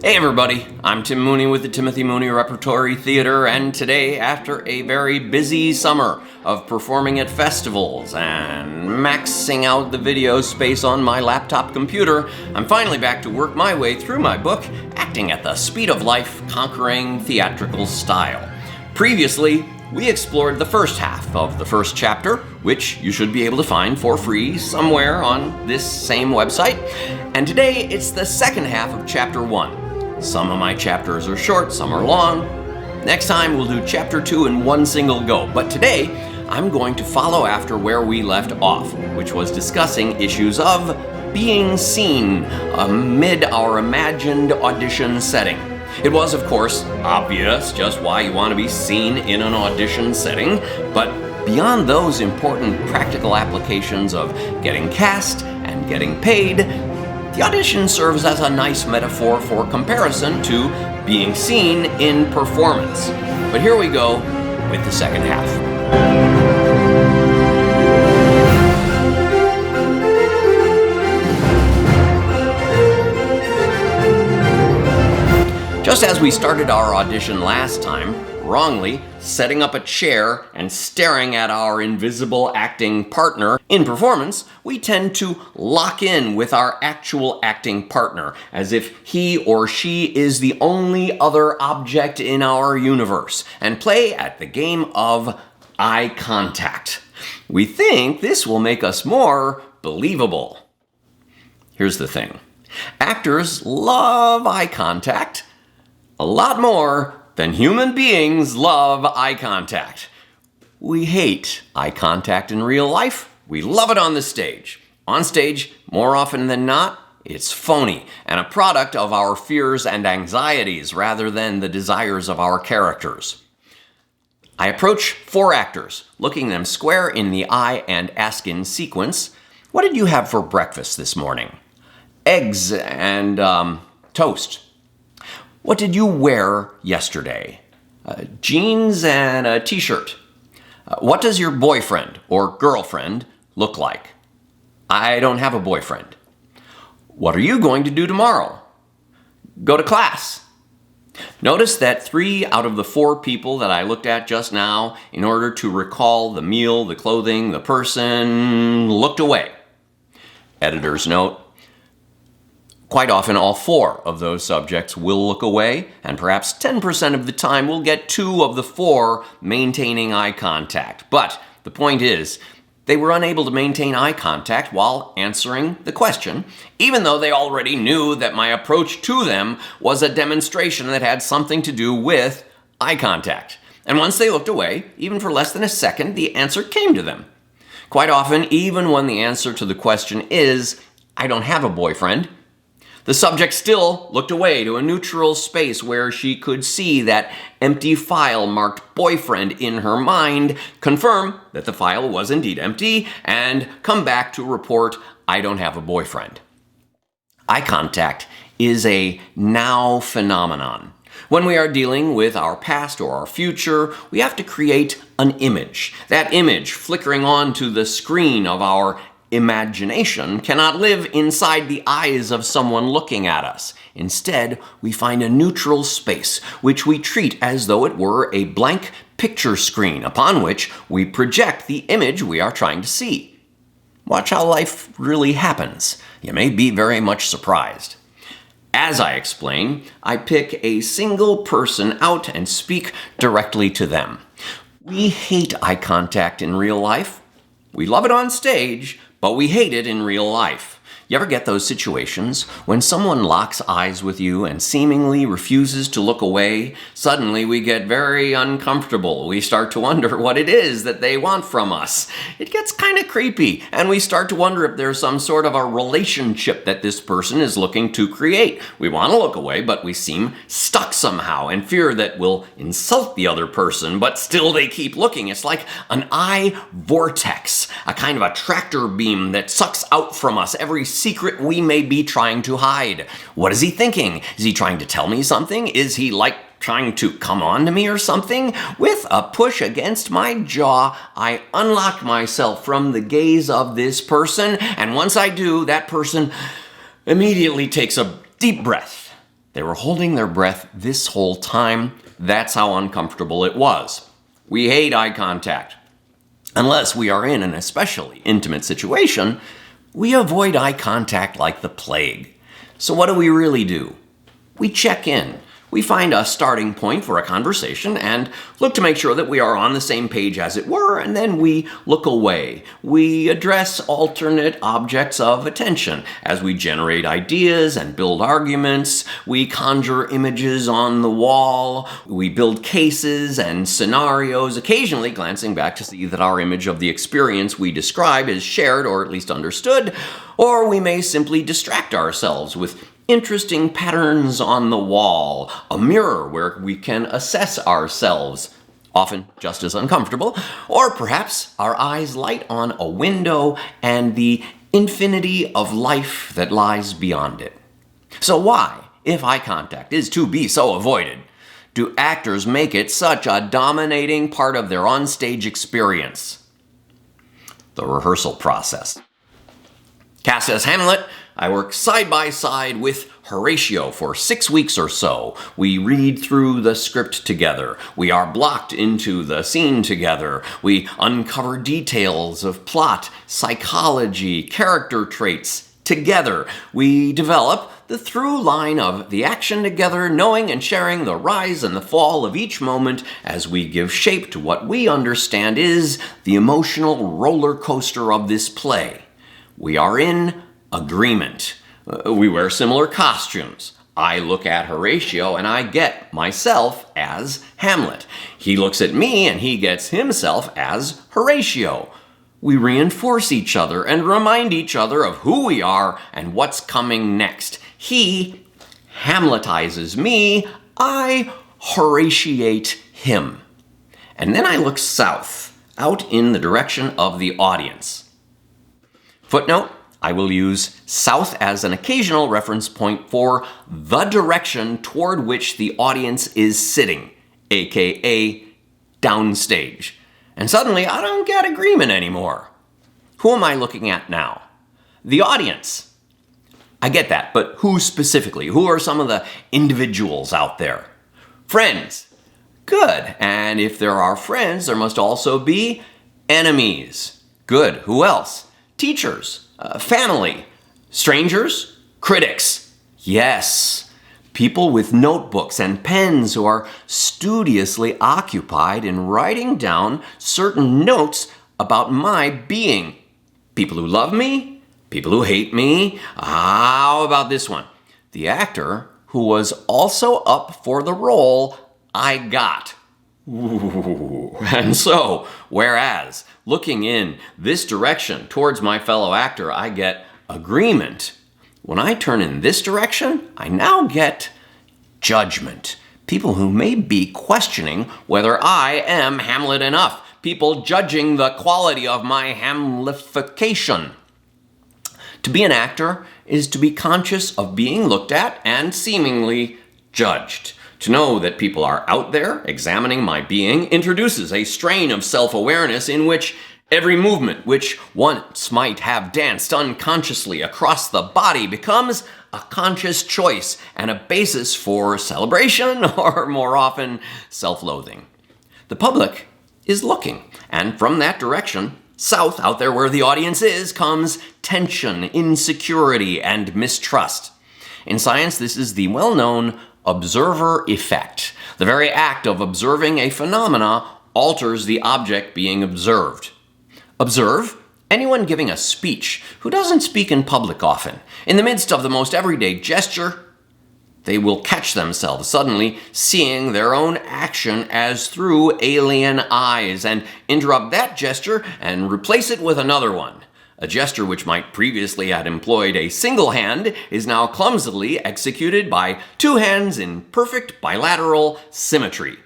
Hey everybody, I'm Tim Mooney with the Timothy Mooney Repertory Theater, and today, after a very busy summer of performing at festivals and maxing out the video space on my laptop computer, I'm finally back to work my way through my book, Acting at the Speed of Life, Conquering Theatrical Style. Previously, we explored the first half of the first chapter, which you should be able to find for free somewhere on this same website, and today it's the second half of chapter 1. Some of my chapters are short, some are long. Next time we'll do chapter 2 in one single go, but today I'm going to follow after where we left off, which was discussing issues of being seen amid our imagined audition setting. It was, of course, obvious just why you want to be seen in an audition setting, but beyond those important practical applications of getting cast and getting paid, the audition serves as a nice metaphor for comparison to being seen in performance. But here we go with the second half. Just as we started our audition last time, wrongly setting up a chair and staring at our invisible acting partner, in performance, we tend to lock in with our actual acting partner, as if he or she is the only other object in our universe, and play at the game of eye contact. We think this will make us more believable. Here's the thing. Actors love eye contact a lot more than human beings love eye contact. We hate eye contact in real life. We love it on the stage. On stage, more often than not, it's phony and a product of our fears and anxieties rather than the desires of our characters. I approach 4 actors, looking them square in the eye and ask in sequence, "What did you have for breakfast this morning?" "Eggs and toast." "What did you wear yesterday?" "Jeans and a t-shirt." "What does your boyfriend or girlfriend look like?" "I don't have a boyfriend." "What are you going to do tomorrow?" "Go to class." Notice that 3 out of the 4 people that I looked at just now, in order to recall the meal, the clothing, the person, looked away. Editor's note: quite often, all 4 of those subjects will look away, and perhaps 10% of the time we'll get 2 of the 4 maintaining eye contact. But the point is, they were unable to maintain eye contact while answering the question, even though they already knew that my approach to them was a demonstration that had something to do with eye contact. And once they looked away, even for less than a second, the answer came to them. Quite often, even when the answer to the question is, "I don't have a boyfriend," the subject still looked away to a neutral space where she could see that empty file marked boyfriend in her mind, confirm that the file was indeed empty, and come back to report, "I don't have a boyfriend." Eye contact is a now phenomenon. When we are dealing with our past or our future, we have to create an image. That image flickering onto the screen of our imagination cannot live inside the eyes of someone looking at us. Instead, we find a neutral space, which we treat as though it were a blank picture screen upon which we project the image we are trying to see. Watch how life really happens. You may be very much surprised. As I explain, I pick a single person out and speak directly to them. We hate eye contact in real life. We love it on stage, but we hate it in real life. You ever get those situations when someone locks eyes with you and seemingly refuses to look away? Suddenly we get very uncomfortable. We start to wonder what it is that they want from us. It gets kind of creepy, and we start to wonder if there's some sort of a relationship that this person is looking to create. We want to look away, but we seem stuck somehow and fear that we'll insult the other person, but still they keep looking. It's like an eye vortex, a kind of a tractor beam that sucks out from us every secret we may be trying to hide. What is he thinking? Is he trying to tell me something? Is he like trying to come on to me or something. With a push against my jaw, I unlock myself from the gaze of this person, and once I do, that person immediately takes a deep breath. They were holding their breath this whole time. That's how uncomfortable it was. We hate eye contact. Unless we are in an especially intimate situation, we avoid eye contact like the plague. So what do we really do? We check in. We find a starting point for a conversation and look to make sure that we are on the same page, as it were, and then we look away. We address alternate objects of attention as we generate ideas and build arguments. We conjure images on the wall. We build cases and scenarios, occasionally glancing back to see that our image of the experience we describe is shared or at least understood, or we may simply distract ourselves with interesting patterns on the wall, a mirror where we can assess ourselves, often just as uncomfortable, or perhaps our eyes light on a window and the infinity of life that lies beyond it. So why, if eye contact is to be so avoided, do actors make it such a dominating part of their onstage experience? The rehearsal process. Cast as Hamlet, I work side by side with Horatio for 6 weeks or so. We read through the script together. We are blocked into the scene together. We uncover details of plot, psychology, character traits together. We develop the through line of the action together, knowing and sharing the rise and the fall of each moment as we give shape to what we understand is the emotional roller coaster of this play. We are in agreement. We wear similar costumes. I look at Horatio and I get myself as Hamlet. He looks at me and he gets himself as Horatio. We reinforce each other and remind each other of who we are and what's coming next. He Hamletizes me, I Horatiate him. And then I look south, out in the direction of the audience. Footnote: I will use south as an occasional reference point for the direction toward which the audience is sitting, aka downstage. And suddenly, I don't get agreement anymore. Who am I looking at now? The audience. I get that, but who specifically? Who are some of the individuals out there? Friends. Good. And if there are friends, there must also be enemies. Good. Who else? Teachers. Family, strangers, critics. Yes, people with notebooks and pens who are studiously occupied in writing down certain notes about my being. People who love me, people who hate me. How about this one? The actor who was also up for the role I got. Ooh. And so, whereas looking in this direction towards my fellow actor, I get agreement. When I turn in this direction, I now get judgment. People who may be questioning whether I am Hamlet enough. People judging the quality of my Hamletification. To be an actor is to be conscious of being looked at and seemingly judged. To know that people are out there examining my being introduces a strain of self-awareness in which every movement which once might have danced unconsciously across the body becomes a conscious choice and a basis for celebration or, more often, self-loathing. The public is looking, and from that direction, south, out there where the audience is, comes tension, insecurity, and mistrust. In science, this is the well-known observer effect. The very act of observing a phenomena alters the object being observed. Observe anyone giving a speech who doesn't speak in public often. In the midst of the most everyday gesture, they will catch themselves suddenly seeing their own action as through alien eyes and interrupt that gesture and replace it with another one. A gesture which might previously have employed a single hand is now clumsily executed by two hands in perfect bilateral symmetry.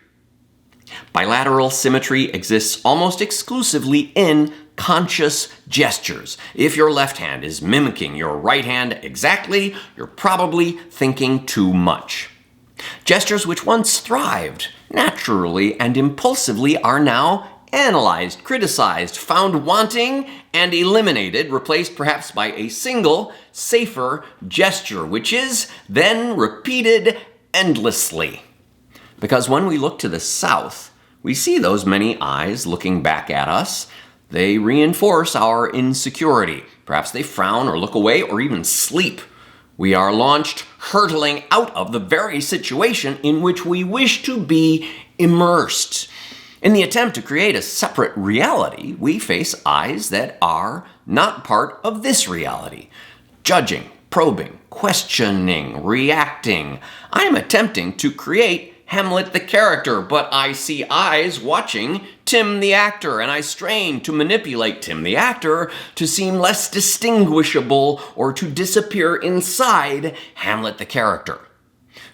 Bilateral symmetry exists almost exclusively in conscious gestures. If your left hand is mimicking your right hand exactly, you're probably thinking too much. Gestures which once thrived naturally and impulsively are now analyzed, criticized, found wanting, and eliminated, replaced perhaps by a single, safer gesture, which is then repeated endlessly. Because when we look to the south, we see those many eyes looking back at us. They reinforce our insecurity. Perhaps they frown or look away or even sleep. We are launched hurtling out of the very situation in which we wish to be immersed. In the attempt to create a separate reality, we face eyes that are not part of this reality. Judging, probing, questioning, reacting. I am attempting to create Hamlet the character, but I see eyes watching Tim the actor, and I strain to manipulate Tim the actor to seem less distinguishable or to disappear inside Hamlet the character.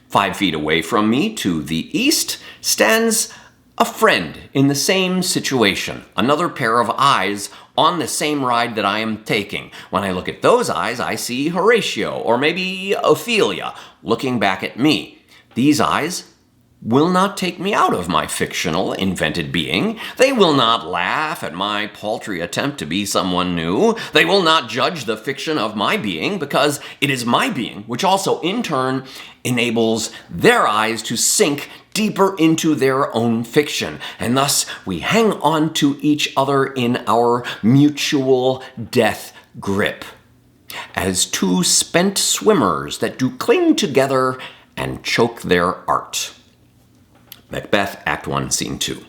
5 feet away from me to the east stands a friend in the same situation, another pair of eyes on the same ride that I am taking. When I look at those eyes, I see Horatio, or maybe Ophelia, looking back at me. These eyes will not take me out of my fictional, invented being. They will not laugh at my paltry attempt to be someone new. They will not judge the fiction of my being, because it is my being which also, in turn, enables their eyes to sink deeper into their own fiction. And thus, we hang on to each other in our mutual death grip, as two spent swimmers that do cling together and choke their art. Macbeth, Act 1, Scene 2.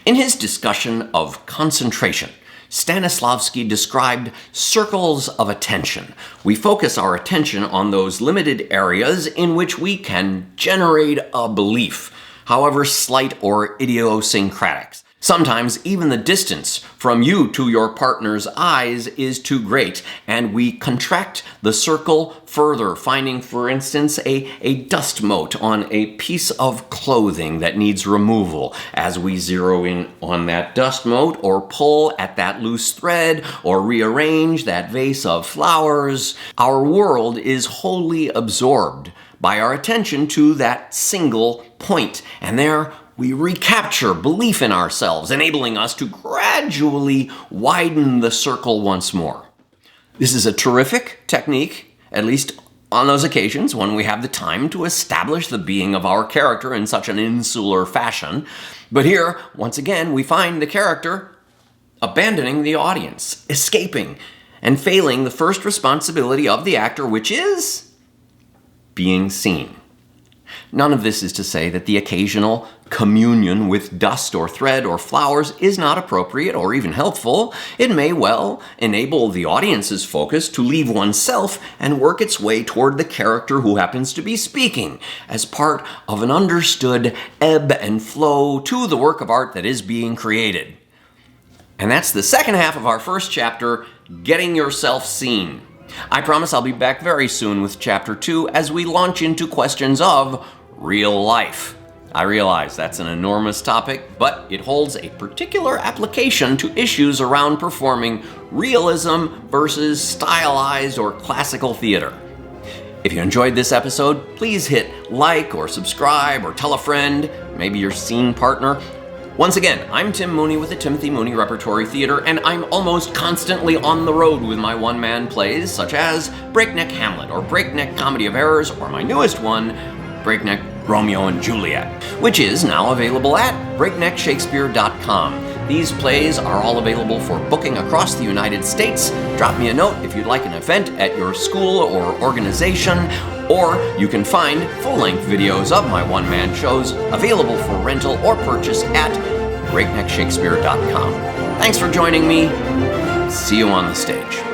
In his discussion of concentration, Stanislavski described circles of attention. We focus our attention on those limited areas in which we can generate a belief, however slight or idiosyncratic. Sometimes even the distance from you to your partner's eyes is too great, and we contract the circle further, finding, for instance, a dust mote on a piece of clothing that needs removal. As we zero in on that dust mote, or pull at that loose thread, or rearrange that vase of flowers, our world is wholly absorbed by our attention to that single point, and there we recapture belief in ourselves, enabling us to gradually widen the circle once more. This is a terrific technique, at least on those occasions when we have the time to establish the being of our character in such an insular fashion. But here, once again, we find the character abandoning the audience, escaping, and failing the first responsibility of the actor, which is being seen. None of this is to say that the occasional communion with dust or thread or flowers is not appropriate or even helpful. It may well enable the audience's focus to leave oneself and work its way toward the character who happens to be speaking, as part of an understood ebb and flow to the work of art that is being created. And that's the second half of our first chapter, Getting Yourself Seen. I promise I'll be back very soon with Chapter 2 as we launch into questions of real life. I realize that's an enormous topic, but it holds a particular application to issues around performing realism versus stylized or classical theater. If you enjoyed this episode, please hit like or subscribe or tell a friend, maybe your scene partner. Once again, I'm Tim Mooney with the Timothy Mooney Repertory Theater, and I'm almost constantly on the road with my one-man plays, such as Breakneck Hamlet, or Breakneck Comedy of Errors, or my newest one, Breakneck Romeo and Juliet, which is now available at breakneckshakespeare.com. These plays are all available for booking across the United States. Drop me a note if you'd like an event at your school or organization, or you can find full-length videos of my one-man shows available for rental or purchase at breakneckshakespeare.com. Thanks for joining me. See you on the stage.